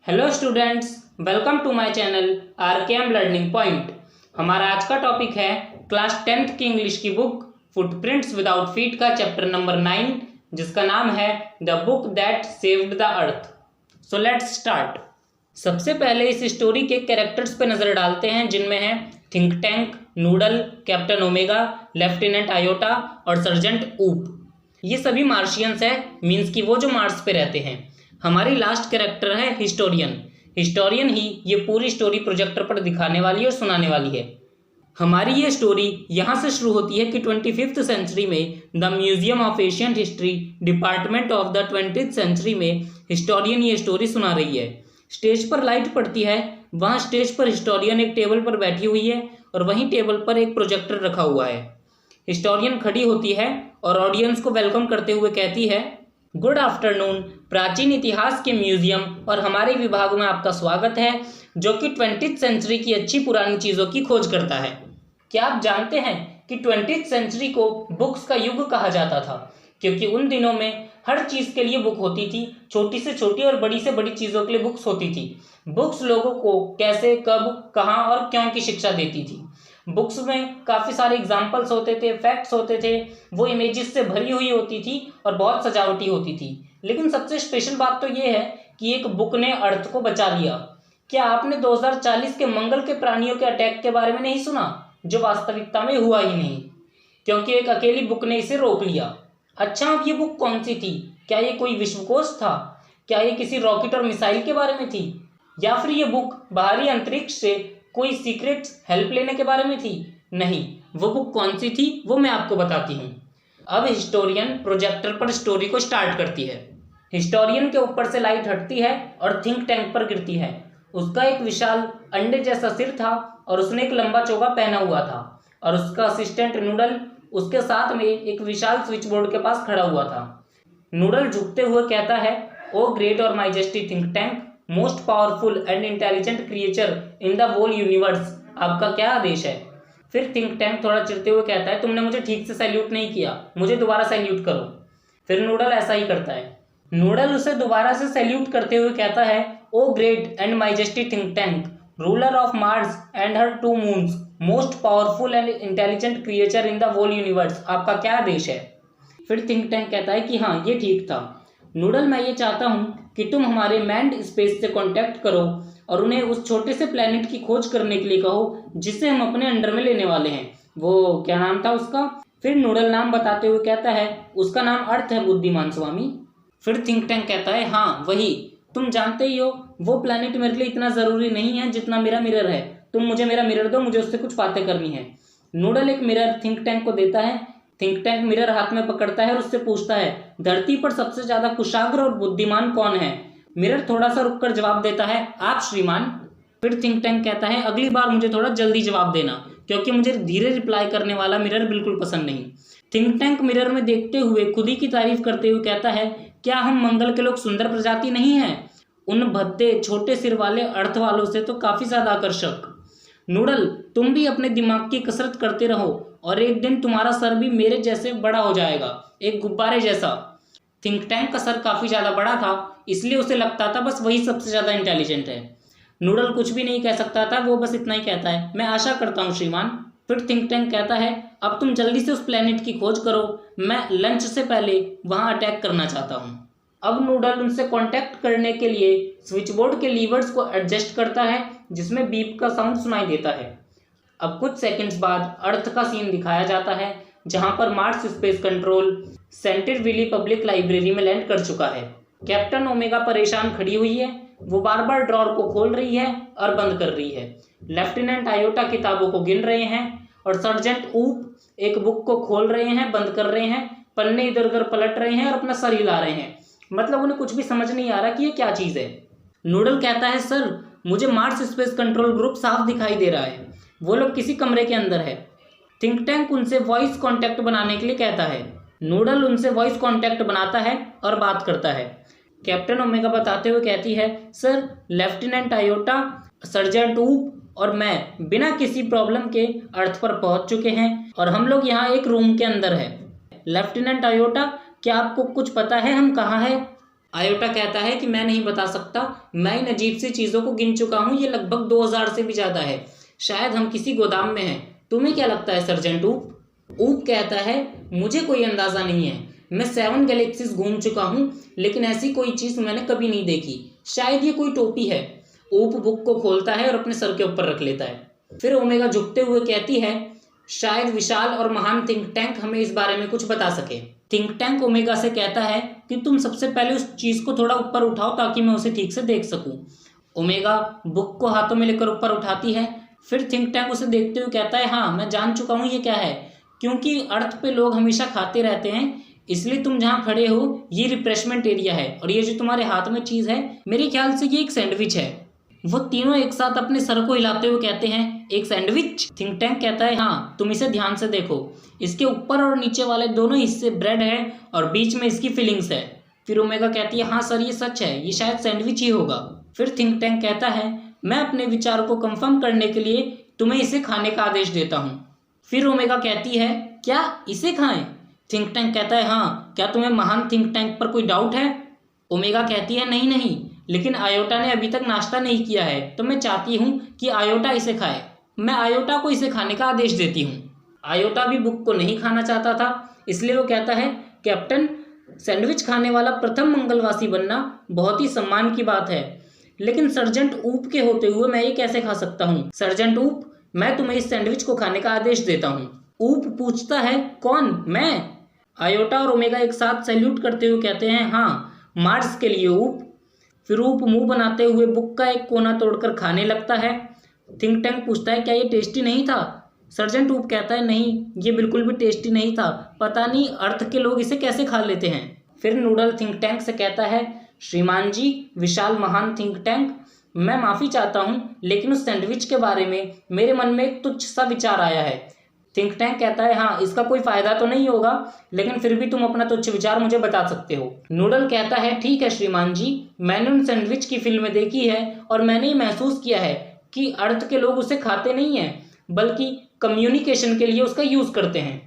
Hello students, welcome to my channel RKM learning point. हमारा आज का टॉपिक है क्लास 10th की इंग्लिश की बुक फुटप्रिंट्स विदाउट फीट का चैप्टर नंबर 9, जिसका नाम है the book that saved the earth. So let's start. सबसे पहले इस स्टोरी के कैरेक्टर्स पे नजर डालते हैं, जिनमें है think tank, noodle, captain omega, lieutenant iota और सर्जेंट ऊप। ये सभी मार्शियंस है, मीन्स कि वो जो मार्स पे रहते हैं। हमारी लास्ट कैरेक्टर है हिस्टोरियन। हिस्टोरियन ही ये पूरी स्टोरी प्रोजेक्टर पर दिखाने वाली और सुनाने वाली है। हमारी ये स्टोरी यहाँ से शुरू होती है कि 25th सेंचुरी में the museum of ancient history department of the 20th century में हिस्टोरियन ये स्टोरी सुना रही है। स्टेज पर लाइट पड़ती है, वहाँ स्टेज पर हिस्टोरियन एक टेबल पर बैठी हुई है और वहीं टेबल पर एक प्रोजेक्टर रखा हुआ है। हिस्टोरियन खड़ी होती है और ऑडियंस को वेलकम करते हुए कहती है, गुड आफ्टरनून। प्राचीन इतिहास के म्यूजियम और हमारे विभाग में आपका स्वागत है, जो कि 20th सेंचुरी की अच्छी पुरानी चीज़ों की खोज करता है। क्या आप जानते हैं कि 20th सेंचुरी को बुक्स का युग कहा जाता था, क्योंकि उन दिनों में हर चीज़ के लिए बुक होती थी। छोटी से छोटी और बड़ी से बड़ी चीज़ों के लिए बुक्स होती थी। बुक्स लोगों को कैसे, कब, कहाँ और क्यों की शिक्षा देती थी। बुक्स में काफ़ी सारे एग्जाम्पल्स होते थे, फैक्ट्स होते थे, वो इमेजेस से भरी हुई होती थी और बहुत सजावटी होती थी। लेकिन सबसे स्पेशल बात तो ये है कि एक बुक ने अर्थ को बचा लिया। क्या आपने 2040 के मंगल के प्राणियों के अटैक के बारे में नहीं सुना, जो वास्तविकता में हुआ ही नहीं, क्योंकि एक अकेली बुक ने इसे रोक लिया। अच्छा, अब ये बुक कौन सी थी? क्या ये कोई विश्वकोश था? क्या ये किसी रॉकेट और मिसाइल के बारे में थी? या फिर ये बुक बाहरी अंतरिक्ष से कोई सीक्रेट हेल्प लेने के बारे में थी? नहीं, वो बुक कौन सी थी वो मैं आपको बताती हूँ। अब हिस्टोरियन प्रोजेक्टर पर स्टोरी को स्टार्ट करती है। हिस्टोरियन के ऊपर से लाइट हटती है और थिंक टैंक पर गिरती है। उसका एक विशाल अंडे जैसा सिर था और उसने एक लंबा चोगा पहना हुआ था, और उसका असिस्टेंट नूडल उसके साथ में एक विशाल स्विच बोर्ड के पास खड़ा हुआ था। नूडल झुकते हुए कहता है, ओ ग्रेट और majesty think tank, most powerful and intelligent creature in the whole universe, आपका क्या आदेश है? फिर थिंक टैंक थोड़ा चिढ़ते हुए कहता है, तुमने मुझे ठीक से सैल्यूट नहीं किया, मुझे दोबारा सैल्यूट करो। फिर नूडल ऐसा ही करता है। नूडल उसे दोबारा से सैल्यूट करते हुए कहता है, O great and majesty think tank, ruler of Mars and her 2 moons, most powerful and intelligent creature in the whole universe, आपका क्या आदेश है? फिर थिंक टैंक कहता है कि हाँ, ये ठीक था। नूडल, मैं ये चाहता हूँ कि तुम हमारे मैन्ड स्पेस से कांटेक्ट करो और उन्हें उस छोटे से प्लेनेट की खोज करने के लिए कहो जिसे हम अपने अंडर में लेने वाले हैं। वो क्या नाम था उसका? फिर नूडल नाम बताते हुए कहता है, उसका नाम अर्थ है बुद्धिमान स्वामी। फिर थिंक टैंक कहता है, हाँ वही, तुम जानते ही हो वो प्लेनेट मेरे लिए इतना ज़रूरी नहीं है जितना मेरा मिरर है। तुम मुझे मेरा मिरर दो, मुझे उससे कुछ बातें करनी है। नूडल एक मिरर थिंक टैंक को देता है। थिंक टैंक मिरर हाथ में पकड़ता है और उससे पूछता है, धरती पर सबसे ज्यादा कुशाग्र और बुद्धिमान कौन है? मिरर थोड़ा सा रुककर जवाब देता है, आप श्रीमान। फिर थिंक टैंक कहता है, अगली बार मुझे थोड़ा जल्दी जवाब देना, क्योंकि मुझे धीरे रिप्लाई करने वाला मिरर बिल्कुल पसंद नहीं। थिंक टैंक मिरर में देखते हुए खुद ही की तारीफ करते हुए कहता है, क्या हम मंगल के लोग सुंदर प्रजाति नहीं हैं? उन भद्दे छोटे सिर वाले अर्थ वालों से तो काफी ज्यादा आकर्षक। नूडल, तुम भी अपने दिमाग की कसरत करते रहो और एक दिन तुम्हारा सर भी मेरे जैसे बड़ा हो जाएगा, एक गुब्बारे जैसा। थिंक टैंक का सर काफ़ी ज़्यादा बड़ा था, इसलिए उसे लगता था बस वही सबसे ज़्यादा इंटेलिजेंट है। नूडल कुछ भी नहीं कह सकता था, वो बस इतना ही कहता है, मैं आशा करता हूँ श्रीमान। फिर थिंक टैंक कहता है, अब तुम जल्दी से उस प्लेनेट की खोज करो, मैं लंच से पहले वहाँ अटैक करना चाहता हूँ। अब नूडल उनसे कॉन्टैक्ट करने के लिए स्विच बोर्ड के लीवर्स को एडजस्ट करता है, जिसमें बीप का साउंड सुनाई देता है। अब कुछ सेकंड्स बाद अर्थ का सीन दिखाया जाता है, जहां पर Mars space control centre Willy public library में लैंड कर चुका है। कैप्टन ओमेगा परेशान खड़ी हुई है, वो बार बार ड्रॉर को खोल रही है और बंद कर रही है। लेफ्टिनेंट आयोटा किताबों को गिन रहे हैं और सर्जेंट ऊप एक बुक को खोल रहे हैं, बंद कर रहे हैं, पन्ने इधर उधर पलट रहे हैं और अपना सर हिला रहे हैं। मतलब उन्हें कुछ भी समझ नहीं आ रहा कि ये क्या चीज़ है। नूडल कहता है, सर मुझे मार्स स्पेस कंट्रोल ग्रुप साफ दिखाई दे रहा है, वो लोग किसी कमरे के अंदर है। थिंक टैंक उनसे वॉइस कांटेक्ट बनाने के लिए कहता है। नूडल उनसे वॉइस कांटेक्ट बनाता है और बात करता है। कैप्टन ओमेगा बताते हुए कहती है, सर लेफ्टिनेंट आयोटा, सर्जेंट ऊप और मैं बिना किसी प्रॉब्लम के अर्थ पर पहुंच चुके हैं और हम लोग यहाँ एक रूम के अंदर है। लेफ्टिनेंट आयोटा, क्या आपको कुछ पता है हम कहाँ हैं? आयोटा कहता है कि मैं नहीं बता सकता, मैं इन अजीब सी चीज़ों को गिन चुका हूँ, ये लगभग 2000 से भी ज़्यादा है। शायद हम किसी गोदाम में हैं। तुम्हें क्या लगता है सर्जेंट ऊप? ऊप कहता है मुझे कोई अंदाज़ा नहीं है। मैं 7 गैलेक्सीज घूम चुका हूँ, लेकिन ऐसी कोई चीज़ मैंने कभी नहीं देखी। शायद ये कोई टोपी है। ऊप बुक को खोलता है और अपने सर के ऊपर रख लेता है। फिर ओमेगा झुकते हुए कहती है शायद विशाल और महान थिंक टैंक हमें इस बारे में कुछ बता सके। थिंक टैंक ओमेगा से कहता है कि तुम सबसे पहले उस चीज़ को थोड़ा ऊपर उठाओ ताकि मैं उसे ठीक से देख सकूं। ओमेगा बुक को हाथों में लेकर ऊपर उठाती है। फिर थिंक टैंक उसे देखते हुए कहता है हाँ, मैं जान चुका हूँ ये क्या है। क्योंकि अर्थ पे लोग हमेशा खाते रहते हैं, इसलिए तुम जहाँ खड़े हो ये रिफ्रेशमेंट एरिया है, और ये जो तुम्हारे हाथ में चीज़ है मेरे ख्याल से ये एक सैंडविच है। वो तीनों एक साथ अपने सर को हिलाते हुए कहते हैं एक सैंडविच। थिंक टैंक कहता है हाँ, तुम इसे ध्यान से देखो, इसके ऊपर और नीचे वाले दोनों हिस्से ब्रेड है और बीच में इसकी फिलिंग्स है। फिर ओमेगा कहती है हाँ सर, ये सच है, ये शायद सैंडविच ही होगा। फिर थिंक टैंक कहता है मैं अपने विचार को कंफर्म करने के लिए तुम्हें इसे खाने का आदेश देता हूँ। फिर ओमेगा कहती है क्या इसे खाएं? थिंक टैंक कहता है हाँ, क्या तुम्हें महान थिंक टैंक पर कोई डाउट है? ओमेगा कहती है नहीं नहीं, लेकिन आयोटा ने अभी तक नाश्ता नहीं किया है, तो मैं चाहती हूँ कि आयोटा इसे खाए। मैं आयोटा को इसे खाने का आदेश देती हूँ। आयोटा भी बुक को नहीं खाना चाहता था, इसलिए वो कहता है कैप्टन, सैंडविच खाने वाला प्रथम मंगलवासी बनना बहुत ही सम्मान की बात है, लेकिन सर्जेंट ऊप के होते हुए मैं ये कैसे खा सकता हूँ? सर्जेंट ऊप, मैं तुम्हें इस सैंडविच को खाने का आदेश देता हूँ। ऊप पूछता है कौन? मैं? आयोटा और ओमेगा एक साथ सैल्यूट करते हुए कहते हैं हाँ, मार्स के लिए ऊप। फिर ऊप मुंह बनाते हुए बुक का एक कोना तोड़कर खाने लगता है। थिंक टैंक पूछता है क्या ये टेस्टी नहीं था? सर्जेंट ऊप कहता है नहीं, ये बिल्कुल भी टेस्टी नहीं था, पता नहीं अर्थ के लोग इसे कैसे खा लेते हैं। फिर नूडल थिंक टैंक से कहता है श्रीमान जी, विशाल महान थिंक टैंक, मैं माफ़ी चाहता हूँ, लेकिन उस सैंडविच के बारे में मेरे मन में एक तुच्छ सा विचार आया है। थिंक टैंक कहता है हाँ, इसका कोई फायदा तो नहीं होगा, लेकिन फिर भी तुम अपना तुच्छ विचार मुझे बता सकते हो। नूडल कहता है ठीक है श्रीमान जी, मैंने उन सैंडविच की फिल्में देखी है और मैंने ये महसूस किया है कि अर्थ के लोग उसे खाते नहीं हैं, बल्कि कम्युनिकेशन के लिए उसका यूज करते हैं।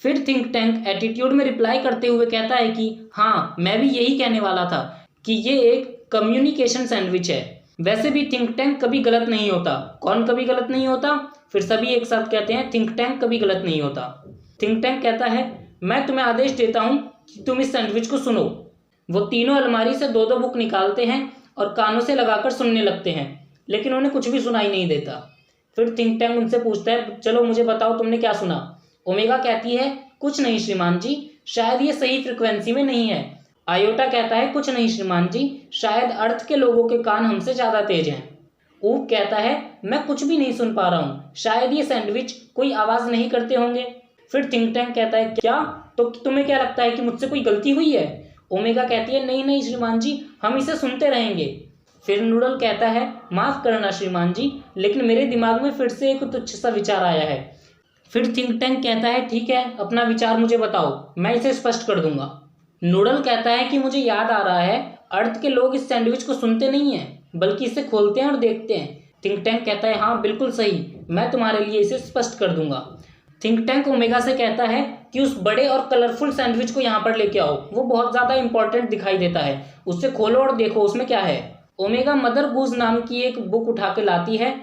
फिर थिंक टैंक एटीट्यूड में रिप्लाई करते हुए कहता है कि हाँ, मैं भी यही कहने वाला था कि ये एक कम्युनिकेशन सैंडविच है। वैसे भी थिंक टैंक कभी गलत नहीं होता। कौन कभी गलत नहीं होता? फिर सभी एक साथ कहते हैं थिंक टैंक कभी गलत नहीं होता। थिंक टैंक कहता है मैं तुम्हें आदेश देता हूं कि तुम इस सैंडविच को सुनो। वो तीनों अलमारी से 2-2 बुक निकालते हैं और कानों से लगाकर सुनने लगते हैं, लेकिन उन्हें कुछ भी सुनाई नहीं देता। फिर थिंक टैंक उनसे पूछता है चलो मुझे बताओ तुमने क्या सुना? ओमेगा कहती है कुछ नहीं श्रीमान जी, शायद ये सही फ्रिक्वेंसी में नहीं है। आयोटा कहता है कुछ नहीं श्रीमान जी, शायद अर्थ के लोगों के कान हमसे ज़्यादा तेज हैं। ऊप कहता है मैं कुछ भी नहीं सुन पा रहा हूँ, शायद ये सैंडविच कोई आवाज़ नहीं करते होंगे। फिर थिंक टैंक कहता है क्या? तो तुम्हें क्या लगता है कि मुझसे कोई गलती हुई है? ओमेगा कहती है नहीं नहीं श्रीमान जी, हम इसे सुनते रहेंगे। फिर नूडल कहता है माफ़ करना श्रीमान जी, लेकिन मेरे दिमाग में फिर से एक तुच्छ सा विचार आया है। फिर थिंक टैंक कहता है ठीक है, अपना विचार मुझे बताओ, मैं इसे स्पष्ट कर दूंगा। नूडल कहता है कि मुझे याद आ रहा है, अर्थ के लोग इस सैंडविच को सुनते नहीं हैं, बल्कि इसे खोलते हैं और देखते हैं। थिंक टैंक कहता है हाँ बिल्कुल सही, मैं तुम्हारे लिए इसे स्पष्ट कर दूंगा। थिंक टैंक ओमेगा से कहता है कि उस बड़े और कलरफुल सैंडविच को यहाँ पर लेके आओ, वो बहुत ज़्यादा इंपॉर्टेंट दिखाई देता है, उससे खोलो और देखो उसमें क्या है। ओमेगा मदर गूज नाम की एक बुक उठा के लाती है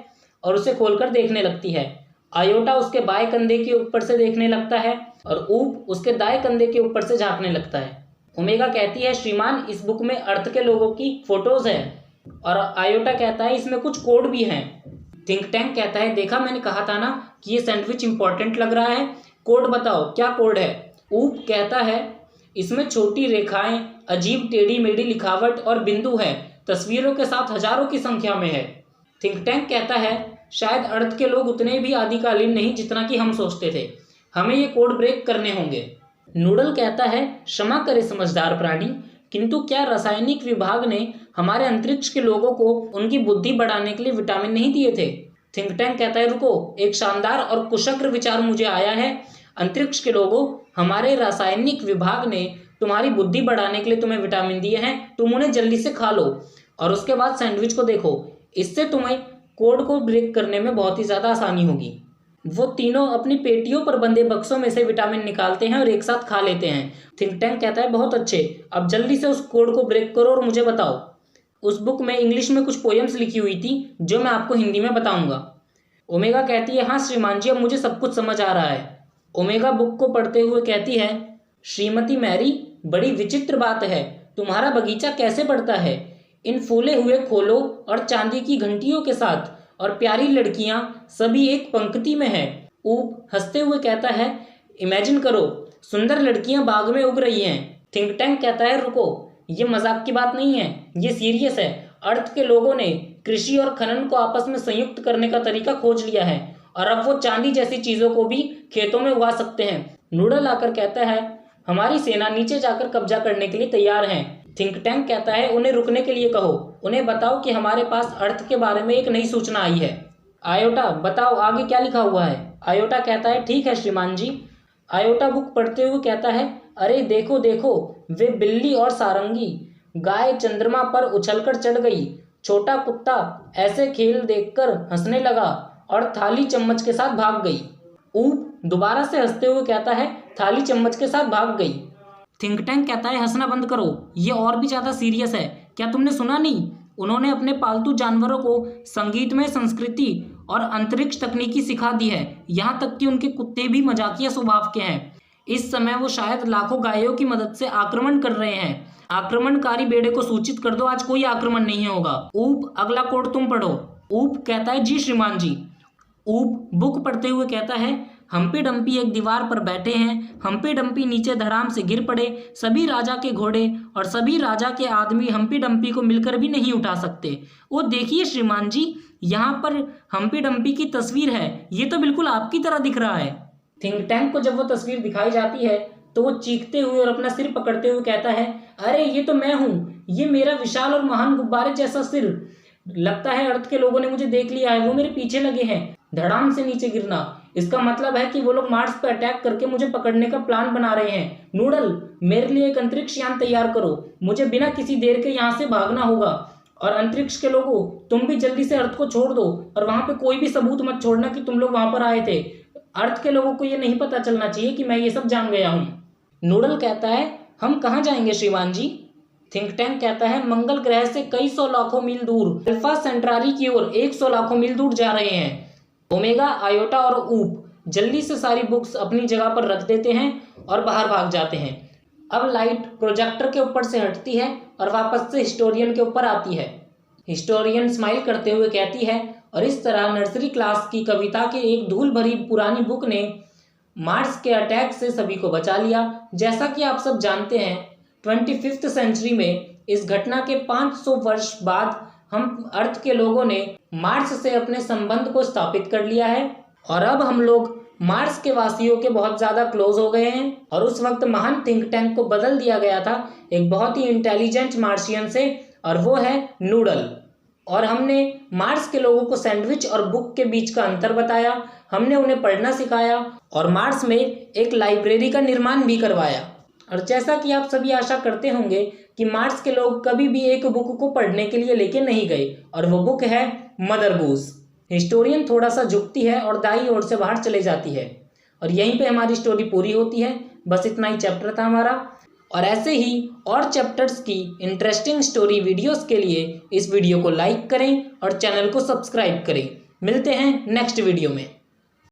और उसे खोलकर देखने लगती है। आयोटा उसके बाएं कंधे के ऊपर से देखने लगता है और ऊप उसके दाएं कंधे के ऊपर से झांकने लगता है। ओमेगा कहती है श्रीमान, इस बुक में अर्थ के लोगों की फोटोज है, और आयोटा कहता है इसमें कुछ कोड भी हैं। थिंक टैंक कहता है देखा, मैंने कहा था ना कि ये सैंडविच इंपॉर्टेंट लग रहा है, कोड बताओ क्या कोड है? ऊप कहता है इसमें छोटी रेखाएं, अजीब टेढ़ी मेढ़ी लिखावट और बिंदु है, तस्वीरों के साथ हजारों की संख्या में है। थिंक टैंक कहता है शायद अर्थ के लोग उतने भी आदिकालीन नहीं जितना कि हम सोचते थे, हमें ये कोड ब्रेक करने होंगे। नूडल कहता है क्षमा करे समझदार प्राणी, किंतु क्या रासायनिक विभाग ने हमारे अंतरिक्ष के लोगों को उनकी बुद्धि बढ़ाने के लिए विटामिन नहीं दिए थे? थिंक टैंक कहता है रुको, एक शानदार और कुशग्र विचार मुझे आया है। अंतरिक्ष के लोगों, हमारे रासायनिक विभाग ने तुम्हारी बुद्धि बढ़ाने के लिए तुम्हें विटामिन दिए हैं, तुम उन्हें जल्दी से खा लो और उसके बाद सैंडविच को देखो, इससे तुम्हें कोड को ब्रेक करने में बहुत ही ज़्यादा आसानी होगी। वो तीनों अपनी पेटियों पर बंधे बक्सों में से विटामिन निकालते हैं और एक साथ खा लेते हैं। थिंक टैंक कहता है बहुत अच्छे, अब जल्दी से उस कोड को ब्रेक करो और मुझे बताओ। उस बुक में इंग्लिश में कुछ पोएम्स लिखी हुई थी जो मैं आपको हिंदी में बताऊंगा। ओमेगा कहती है हाँ श्रीमान जी, अब मुझे सब कुछ समझ आ रहा है। ओमेगा बुक को पढ़ते हुए कहती है श्रीमती मैरी, बड़ी विचित्र बात है, तुम्हारा बगीचा कैसे बढ़ता है इन फूले हुए खोलों और चांदी की घंटियों के साथ, और प्यारी लड़कियां सभी एक पंक्ति में है। ऊप हंसते हुए कहता है इमेजिन करो, सुंदर लड़कियां बाग में उग रही हैं। थिंक टैंक कहता है रुको, ये मजाक की बात नहीं है, ये सीरियस है। अर्थ के लोगों ने कृषि और खनन को आपस में संयुक्त करने का तरीका खोज लिया है और अब वो चांदी जैसी चीजों को भी खेतों में उगा सकते हैं। नूडल आकर कहता है हमारी सेना नीचे जाकर कब्जा करने के लिए तैयार है। थिंक टैंक कहता है उन्हें रुकने के लिए कहो, उन्हें बताओ कि हमारे पास अर्थ के बारे में एक नई सूचना आई है। आयोटा बताओ आगे क्या लिखा हुआ है। आयोटा कहता है ठीक है श्रीमान जी। आयोटा बुक पढ़ते हुए कहता है अरे देखो देखो, वे बिल्ली और सारंगी, गाय चंद्रमा पर उछलकर चढ़ गई, छोटा कुत्ता ऐसे खेल देखकर हंसने लगा और थाली चम्मच के साथ भाग गई। ऊप दोबारा से हंसते हुए कहता है थाली चम्मच के साथ भाग गई। थिंक टैंक कहता है हंसना बंद करो, ये और भी ज्यादा सीरियस है। क्या तुमने सुना नहीं, उन्होंने अपने पालतू जानवरों को संगीतमय संस्कृति और अंतरिक्ष तकनीकी सिखा दी है, यहाँ तक कि उनके कुत्ते भी मजाकिया स्वभाव के हैं। इस समय वो शायद लाखों गायों की मदद से आक्रमण कर रहे हैं। आक्रमणकारी बेड़े को सूचित कर दो, आज कोई आक्रमण नहीं होगा। ऊप अगला कोड तुम पढ़ो। ऊप कहता है जी श्रीमान जी। ऊप बुक पढ़ते हुए कहता है हम्पी डम्पी एक दीवार पर बैठे हैं, हम्पी डम्पी नीचे धड़ाम से गिर पड़े, सभी राजा के घोड़े और सभी राजा के आदमी हम्पी डम्पी को मिलकर भी नहीं उठा सकते। वो देखिए श्रीमान जी, यहाँ पर हम्पी डम्पी की तस्वीर है, ये तो बिल्कुल आपकी तरह दिख रहा है। थिंक टैंक को जब वो तस्वीर दिखाई जाती है तो वो चीखते हुए और अपना सिर पकड़ते हुए कहता है अरे ये तो मैं हूँ, ये मेरा विशाल और महान गुब्बारे जैसा सिर। लगता है अर्थ के लोगों ने मुझे देख लिया है, वो मेरे पीछे लगे हैं। धड़ाम से नीचे गिरना, इसका मतलब है कि वो लोग मार्स पर अटैक करके मुझे पकड़ने का प्लान बना रहे हैं। नूडल मेरे लिए एक अंतरिक्ष यान तैयार करो, मुझे बिना किसी देर के यहाँ से भागना होगा। और अंतरिक्ष के लोगों, तुम भी जल्दी से अर्थ को छोड़ दो और वहां पे कोई भी सबूत मत छोड़ना कि तुम लोग वहां पर आए थे। अर्थ के लोगों को ये नहीं पता चलना चाहिए कि मैं ये सब जान गया हूँ। नूडल कहता है हम कहाँ जाएंगे श्रीमान जी। थिंक टैंक कहता है मंगल ग्रह से कई सौ लाखों मील दूर अल्फा सेंट्रारी की ओर 100 लाखों मील दूर जा रहे हैं। ओमेगा, आयोटा और ऊप जल्दी से सारी बुक्स अपनी जगह पर रख देते हैं और बाहर भाग जाते हैं। अब लाइट प्रोजेक्टर के ऊपर से हटती है और वापस से हिस्टोरियन के ऊपर आती है। हिस्टोरियन स्माइल करते हुए कहती है और इस तरह नर्सरी क्लास की कविता के एक धूल भरी पुरानी बुक ने मार्स के अटैक से सभी को बचा लिया। जैसा कि आप सब जानते हैं 25th सेंचुरी में इस घटना के 500 वर्ष बाद हम अर्थ के लोगों ने मार्स से अपने संबंध को स्थापित कर लिया है और अब हम लोग मार्स के वासियों के बहुत ज़्यादा क्लोज हो गए हैं। और उस वक्त महान थिंक टैंक को बदल दिया गया था एक बहुत ही इंटेलिजेंट मार्शियन से, और वो है नूडल। और हमने मार्स के लोगों को सैंडविच और बुक के बीच का अंतर बताया, हमने उन्हें पढ़ना सिखाया और मार्स में एक लाइब्रेरी का निर्माण भी करवाया। और जैसा कि आप सभी आशा करते होंगे कि मार्स के लोग कभी भी एक बुक को पढ़ने के लिए लेके नहीं गए, और वो बुक है मदर गूस। हिस्टोरियन थोड़ा सा झुकती है और दाईं ओर से बाहर चले जाती है, और यहीं पे हमारी स्टोरी पूरी होती है। बस इतना ही चैप्टर था हमारा, और ऐसे ही और चैप्टर्स की इंटरेस्टिंग स्टोरी वीडियोस के लिए इस वीडियो को लाइक करें और चैनल को सब्सक्राइब करें। मिलते हैं नेक्स्ट वीडियो में।